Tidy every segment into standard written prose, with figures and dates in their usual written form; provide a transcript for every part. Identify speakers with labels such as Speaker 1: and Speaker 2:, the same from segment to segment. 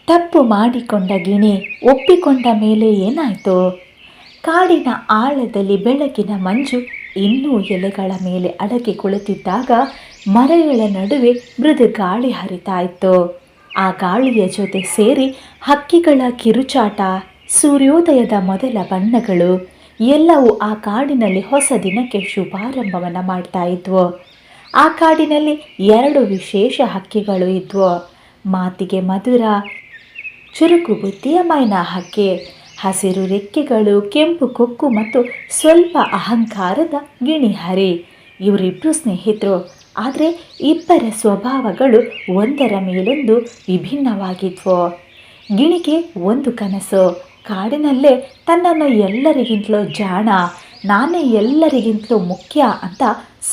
Speaker 1: ತಪ್ಪು ಮಾಡಿಕೊಂಡ ಗಿಣಿ ಒಪ್ಪಿಕೊಂಡ ಮೇಲೆ ಏನಾಯಿತು? ಕಾಡಿನ ಆಳದಲ್ಲಿ ಬೆಳಗಿನ ಮಂಜು ಇನ್ನೂ ಎಲೆಗಳ ಮೇಲೆ ಅಡಗಿ ಕುಳಿತಿದ್ದಾಗ ಮರಗಳ ನಡುವೆ ಮೃದು ಗಾಳಿ ಹರಿತಾ ಇತ್ತು. ಆ ಗಾಳಿಯ ಜೊತೆ ಸೇರಿ ಹಕ್ಕಿಗಳ ಕಿರುಚಾಟ, ಸೂರ್ಯೋದಯದ ಮೊದಲ ಬಣ್ಣಗಳು ಎಲ್ಲವೂ ಆ ಕಾಡಿನಲ್ಲಿ ಹೊಸ ದಿನಕ್ಕೆ ಶುಭಾರಂಭವನ್ನು ಮಾಡ್ತಾ ಇದ್ವು. ಆ ಕಾಡಿನಲ್ಲಿ 2 ವಿಶೇಷ ಹಕ್ಕಿಗಳು ಇದ್ವು. ಮಾತಿಗೆ ಮಧುರ, ಚುರುಕು ಬುದ್ಧಿಯ ಮೈನಾ ಹಕ್ಕಿ, ಹಸಿರು ರೆಕ್ಕೆಗಳು, ಕೆಂಪು ಕೊಕ್ಕು ಮತ್ತು ಸ್ವಲ್ಪ ಅಹಂಕಾರದ ಗಿಣಿ ಹರಿ. ಇವರಿಬ್ಬರು ಸ್ನೇಹಿತರು. ಆದರೆ ಇಬ್ಬರ ಸ್ವಭಾವಗಳು ಒಂದರ ಮೇಲೊಂದು ವಿಭಿನ್ನವಾಗಿದ್ವು. ಗಿಣಿಗೆ ಒಂದು ಕನಸು, ಕಾಡಿನಲ್ಲೇ ತನ್ನನ್ನು ಎಲ್ಲರಿಗಿಂತಲೂ ಜಾಣ, ನಾನೇ ಎಲ್ಲರಿಗಿಂತಲೂ ಮುಖ್ಯ ಅಂತ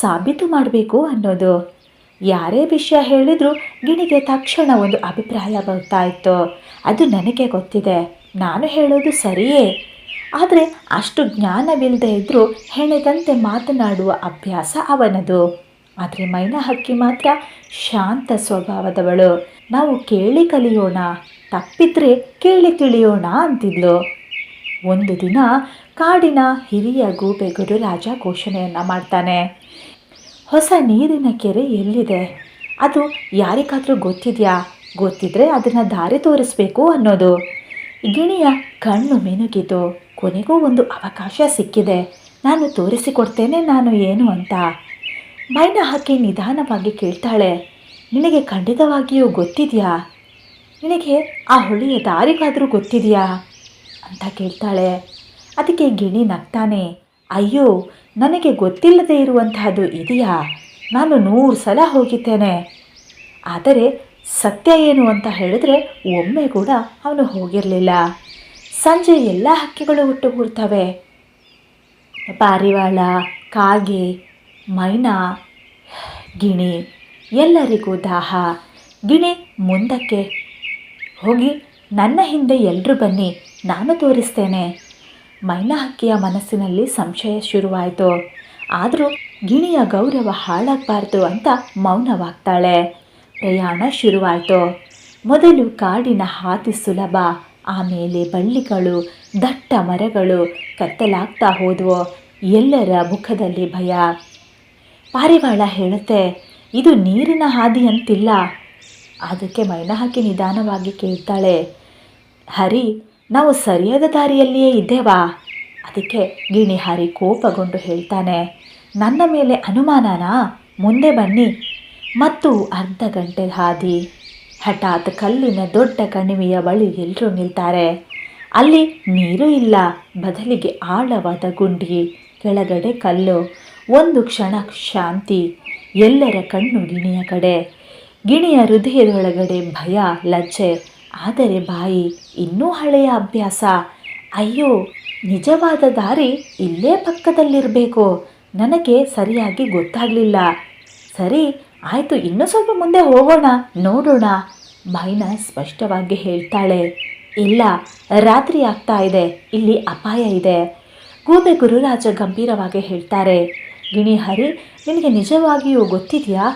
Speaker 1: ಸಾಬೀತು ಮಾಡಬೇಕು ಅನ್ನೋದು. ಯಾರೇ ವಿಷಯ ಹೇಳಿದರೂ ಗಿಣಿಗೆ ತಕ್ಷಣ ಒಂದು ಅಭಿಪ್ರಾಯ ಬರ್ತಾ ಇತ್ತು. ಅದು ನನಗೆ ಗೊತ್ತಿದೆ, ನಾನು ಹೇಳೋದು ಸರಿಯೇ. ಆದರೆ ಅಷ್ಟು ಜ್ಞಾನವಿಲ್ಲದೆ ಇದ್ದರೂ ಹೆಣೆದಂತೆ ಮಾತನಾಡುವ ಅಭ್ಯಾಸ ಅವನದು. ಆದರೆ ಮೈನಾ ಹಕ್ಕಿ ಮಾತ್ರ ಶಾಂತ ಸ್ವಭಾವದವಳು. ನಾವು ಕೇಳಿ ಕಲಿಯೋಣ, ತಪ್ಪಿದ್ರೆ ಕೇಳಿ ತಿಳಿಯೋಣ ಅಂತಿದ್ಲು. ಒಂದು ದಿನ ಕಾಡಿನ ಹಿರಿಯ ಗೂಬೆ ಗುರುರಾಜ ಘೋಷಣೆಯನ್ನು ಮಾಡ್ತಾನೆ. ಹೊಸ ನೀರಿನ ಕೆರೆ ಎಲ್ಲಿದೆ? ಅದು ಯಾರಿಗಾದರೂ ಗೊತ್ತಿದೆಯಾ? ಗೊತ್ತಿದ್ರೆ ಅದನ್ನು ದಾರಿ ತೋರಿಸ್ಬೇಕು ಅನ್ನೋದು. ಗಿಣಿಯ ಕಣ್ಣು ಮಿನುಗಿತು. ಕೊನೆಗೂ ಒಂದು ಅವಕಾಶ ಸಿಕ್ಕಿದೆ, ನಾನು ತೋರಿಸಿಕೊಡ್ತೇನೆ ನಾನು ಏನು ಅಂತ. ಮೈನಾ ಹಕ್ಕಿ ನಿಧಾನವಾಗಿ ಕೇಳ್ತಾಳೆ, ನಿನಗೆ ಖಂಡಿತವಾಗಿಯೂ ಗೊತ್ತಿದೆಯಾ? ನಿನಗೆ ಆ ಹೊಳೆಯ ದಾರಿಗಾದರೂ ಗೊತ್ತಿದೆಯಾ ಅಂತ ಕೇಳ್ತಾಳೆ. ಅದಕ್ಕೆ ಗಿಣಿ ನಗ್ತಾನೆ, ಅಯ್ಯೋ, ನನಗೆ ಗೊತ್ತಿಲ್ಲದೆ ಇರುವಂತಹದ್ದು ಇದೆಯಾ? ನಾನು 100 ಸಲ ಹೋಗಿದ್ದೇನೆ. ಆದರೆ ಸತ್ಯ ಏನು ಅಂತ ಹೇಳಿದ್ರೆ ಒಮ್ಮೆ ಕೂಡ ಅವನು ಹೋಗಿರಲಿಲ್ಲ. ಸಂಜೆ ಎಲ್ಲ ಹಕ್ಕಿಗಳು ಒಟ್ಟುಗೂಡ್ತವೆ. ಪಾರಿವಾಳ, ಕಾಗೆ, ಮೈನಾ, ಗಿಣಿ, ಎಲ್ಲರಿಗೂ ದಾಹ. ಗಿಣಿ ಮುಂದಕ್ಕೆ ಹೋಗಿ, ನನ್ನ ಹಿಂದೆ ಎಲ್ಲರೂ ಬನ್ನಿ, ನಾನು ತೋರಿಸ್ತೇನೆ. ಮೈನಾ ಹಕ್ಕಿಯ ಮನಸ್ಸಿನಲ್ಲಿ ಸಂಶಯ ಶುರುವಾಯಿತು. ಆದರೂ ಗಿಣಿಯ ಗೌರವ ಹಾಳಾಗಬಾರ್ದು ಅಂತ ಮೌನವಾಗ್ತಾಳೆ. ಪ್ರಯಾಣ ಶುರುವಾಯಿತು. ಮೊದಲು ಕಾಡಿನ ಹಾದಿ ಸುಲಭ, ಆಮೇಲೆ ಬಳ್ಳಿಗಳು, ದಟ್ಟ ಮರಗಳು ಕತ್ತಲಾಗ್ತಾ ಹೋದವು. ಎಲ್ಲರ ಮುಖದಲ್ಲಿ ಭಯ. ಪಾರಿವಾಳ ಹೇಳುತ್ತೆ, ಇದು ನೀರಿನ ಹಾದಿ ಅಂತಿಲ್ಲ. ಅದಕ್ಕೆ ಮೈನಾ ಹಕ್ಕಿ ನಿಧಾನವಾಗಿ ಕೇಳ್ತಾಳೆ, ಹರಿ, ನಾವು ಸರಿಯಾದ ದಾರಿಯಲ್ಲಿಯೇ ಇದ್ದೇವಾ? ಅದಕ್ಕೆ ಗಿಣಿ ಹರಿ ಕೋಪಗೊಂಡು ಹೇಳ್ತಾನೆ, ನನ್ನ ಮೇಲೆ ಅನುಮಾನನಾ? ಮುಂದೆ ಬನ್ನಿ. ಮತ್ತು ಅರ್ಧ ಗಂಟೆ ಹಾದಿ. ಹಠಾತ್ ಕಲ್ಲಿನ ದೊಡ್ಡ ಕಣಿವೆಯ ಬಳಿ ಎಲ್ಲರೂ ನಿಲ್ತಾರೆ. ಅಲ್ಲಿ ನೀರು ಇಲ್ಲ, ಬದಲಿಗೆ ಆಳವಾದ ಗುಂಡಿ, ಕೆಳಗಡೆ ಕಲ್ಲು. ಒಂದು ಕ್ಷಣ ಶಾಂತಿ. ಎಲ್ಲರ ಕಣ್ಣು ಗಿಣಿಯ ಕಡೆ. ಗಿಣಿಯ ಹೃದಯದೊಳಗಡೆ ಭಯ, ಲಜ್ಜೆ, ಆದರೆ ಬಾಯಿ ಇನ್ನೂ ಹಳೆಯ ಅಭ್ಯಾಸ. ಅಯ್ಯೋ, ನಿಜವಾದ ದಾರಿ ಇಲ್ಲೇ ಪಕ್ಕದಲ್ಲಿರಬೇಕು. ನನಗೆ ಸರಿಯಾಗಿ ಗೊತ್ತಾಗಲಿಲ್ಲ. ಸರಿ ಆಯಿತು, ಇನ್ನೂ ಸ್ವಲ್ಪ ಮುಂದೆ ಹೋಗೋಣ, ನೋಡೋಣ. ಮೈನಾ ಸ್ಪಷ್ಟವಾಗಿ ಹೇಳ್ತಾಳೆ, ಇಲ್ಲ, ರಾತ್ರಿ ಆಗ್ತಾ ಇದೆ, ಇಲ್ಲಿ ಅಪಾಯ ಇದೆ. ಗೂಬೆ ಗುರುರಾಜ ಗಂಭೀರವಾಗಿ ಹೇಳ್ತಾರೆ, ಗಿಣಿ ಹರಿ, ನಿನಗೆ ನಿಜವಾಗಿಯೂ ಗೊತ್ತಿದೆಯಾ?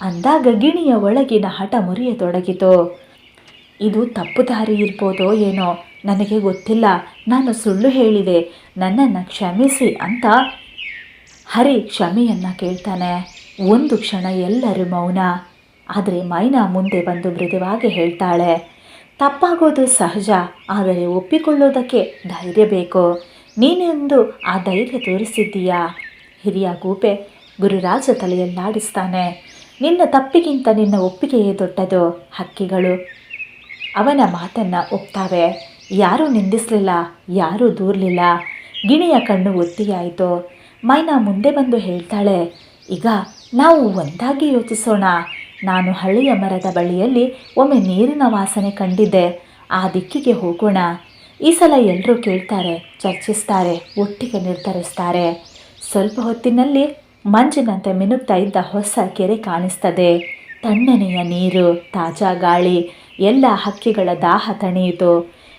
Speaker 1: ಅಂದಾಗ ಗಿಣಿಯ ಒಳಗಿನ ಹಠ ಮುರಿಯತೊಡಗಿತು. ಇದು ತಪ್ಪು ದಾರಿ ಇರ್ಬೋದೋ ಏನೋ, ನನಗೆ ಗೊತ್ತಿಲ್ಲ, ನಾನು ಸುಳ್ಳು ಹೇಳಿದೆ, ನನ್ನನ್ನು ಕ್ಷಮಿಸಿ ಅಂತ ಹರಿ ಕ್ಷಮೆಯನ್ನು ಕೇಳ್ತಾನೆ. ಒಂದು ಕ್ಷಣ ಎಲ್ಲರೂ ಮೌನ. ಆದರೆ ಮೈನಾ ಮುಂದೆ ಬಂದು ಮೃದುವಾಗಿ ಹೇಳ್ತಾಳೆ, ತಪ್ಪಾಗೋದು ಸಹಜ, ಆದರೆ ಒಪ್ಪಿಕೊಳ್ಳೋದಕ್ಕೆ ಧೈರ್ಯ ಬೇಕು. ನೀನೆಂದು ಆ ಧೈರ್ಯ ತೋರಿಸಿದ್ದೀಯಾ? ಹಿರಿಯ ಗೂಬೆ ಗುರುರಾಜ ತಲೆಯಲ್ಲಾಡಿಸ್ತಾನೆ, ನಿನ್ನ ತಪ್ಪಿಗಿಂತ ನಿನ್ನ ಒಪ್ಪಿಗೆಯೇ ದೊಡ್ಡದು. ಹಕ್ಕಿಗಳು ಅವನ ಮಾತನ್ನು ಒಪ್ತಾವೆ. ಯಾರೂ ನಿಂದಿಸಲಿಲ್ಲ, ಯಾರೂ ದೂರಲಿಲ್ಲ. ಗಿಣಿಯ ಕಣ್ಣು ಒತ್ತಿಯಾಯಿತು. ಮೈನಾ ಮುಂದೆ ಬಂದು ಹೇಳ್ತಾಳೆ, ಈಗ ನಾವು ಒಂದಾಗಿ ಯೋಚಿಸೋಣ. ನಾನು ಹಳೆಯ ಮರದ ಬಳಿಯಲ್ಲಿ ಒಮ್ಮೆ ನೀರಿನ ವಾಸನೆ ಕಂಡಿದ್ದೆ, ಆ ದಿಕ್ಕಿಗೆ ಹೋಗೋಣ. ಈ ಸಲ ಎಲ್ಲರೂ ಕೇಳ್ತಾರೆ, ಚರ್ಚಿಸ್ತಾರೆ, ಒಟ್ಟಿಗೆ ನಿರ್ಧರಿಸ್ತಾರೆ. ಸ್ವಲ್ಪ ಹೊತ್ತಿನಲ್ಲಿ ಮಂಜಿನಂತೆ ಮಿನುಗ್ತಾ ಇದ್ದ ಹೊಸ ಕೆರೆ ಕಾಣಿಸ್ತದೆ. ತಣ್ಣನೆಯ ನೀರು, ತಾಜಾ ಗಾಳಿ, ಎಲ್ಲ ಹಕ್ಕಿಗಳ ದಾಹ ತಣಿಯಿತು.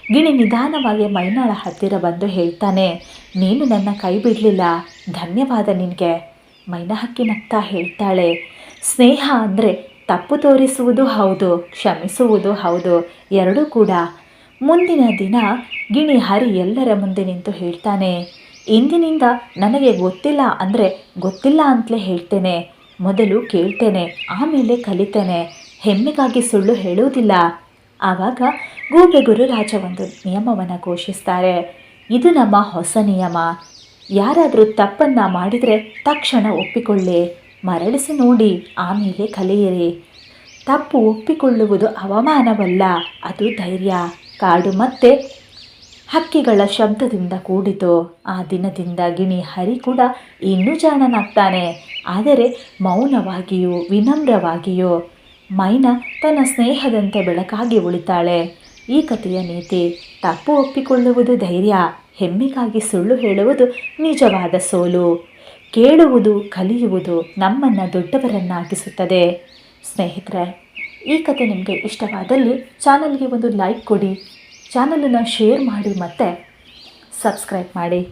Speaker 1: ಗಿಣಿ ನಿಧಾನವಾಗಿ ಮೈನಾಳ ಹತ್ತಿರ ಬಂದು ಹೇಳ್ತಾನೆ, ನೀನು ನನ್ನ ಕೈ ಬಿಡಲಿಲ್ಲ, ಧನ್ಯವಾದ ನಿನಗೆ. ಮೈನಾ ಹಕ್ಕಿ ನಗ್ತಾ ಹೇಳ್ತಾಳೆ, ಸ್ನೇಹ ಅಂದರೆ ತಪ್ಪು ತೋರಿಸುವುದು ಹೌದು, ಕ್ಷಮಿಸುವುದು ಹೌದು, ಎರಡೂ ಕೂಡ. ಮುಂದಿನ ದಿನ ಗಿಣಿ ಹರಿ ಎಲ್ಲರ ಮುಂದೆ ನಿಂತು ಹೇಳ್ತಾನೆ, ಇಂದಿನಿಂದ ನನಗೆ ಗೊತ್ತಿಲ್ಲ ಅಂದರೆ ಗೊತ್ತಿಲ್ಲ ಅಂತಲೇ ಹೇಳ್ತೇನೆ. ಮೊದಲು ಕೇಳ್ತೇನೆ, ಆಮೇಲೆ ಕಲಿತೇನೆ. ಹೆಮ್ಮೆಗಾಗಿ ಸುಳ್ಳು ಹೇಳುವುದಿಲ್ಲ. ಆವಾಗ ಗೂಬೆ ಗುರುರಾಜ ಒಂದು ನಿಯಮವನ್ನು ಘೋಷಿಸ್ತಾರೆ. ಇದು ನಮ್ಮ ಹೊಸ ನಿಯಮ. ಯಾರಾದರೂ ತಪ್ಪನ್ನು ಮಾಡಿದರೆ ತಕ್ಷಣ ಒಪ್ಪಿಕೊಳ್ಳಿ, ಮರಳಿಸಿ ನೋಡಿ, ಆಮೇಲೆ ಕಲಿಯಿರಿ. ತಪ್ಪು ಒಪ್ಪಿಕೊಳ್ಳುವುದು ಅವಮಾನವಲ್ಲ, ಅದು ಧೈರ್ಯ. ಕಾಡು ಮತ್ತೆ ಹಕ್ಕಿಗಳ ಶಬ್ದದಿಂದ ಕೂಡಿತು. ಆ ದಿನದಿಂದ ಗಿಣಿ ಹರಿ ಕೂಡ ಇನ್ನೂ ಜಾಣನಾಗ್ತಾನೆ, ಆದರೆ ಮೌನವಾಗಿಯೂ ವಿನಮ್ರವಾಗಿಯೂ. ಮೈನಾ ತನ್ನ ಸ್ನೇಹದಂತೆ ಬೆಳಕಾಗಿ ಉಳಿತಾಳೆ. ಈ ಕಥೆಯ ನೀತಿ: ತಪ್ಪು ಒಪ್ಪಿಕೊಳ್ಳುವುದು ಧೈರ್ಯ, ಹೆಮ್ಮೆಗಾಗಿ ಸುಳ್ಳು ಹೇಳುವುದು ನಿಜವಾದ ಸೋಲು. ಕೇಳುವುದು, ಕಲಿಯುವುದು ನಮ್ಮನ್ನು ದೊಡ್ಡವರನ್ನಾಗಿಸುತ್ತದೆ. ಸ್ನೇಹಿತರೆ, ಈ ಕಥೆ ನಿಮಗೆ ಇಷ್ಟವಾದಲ್ಲಿ ಚಾನಲ್ಗೆ ಒಂದು ಲೈಕ್ ಕೊಡಿ, ಚಾನಲನ್ನು ಶೇರ್ ಮಾಡಿ ಮತ್ತು ಸಬ್ಸ್ಕ್ರೈಬ್ ಮಾಡಿ.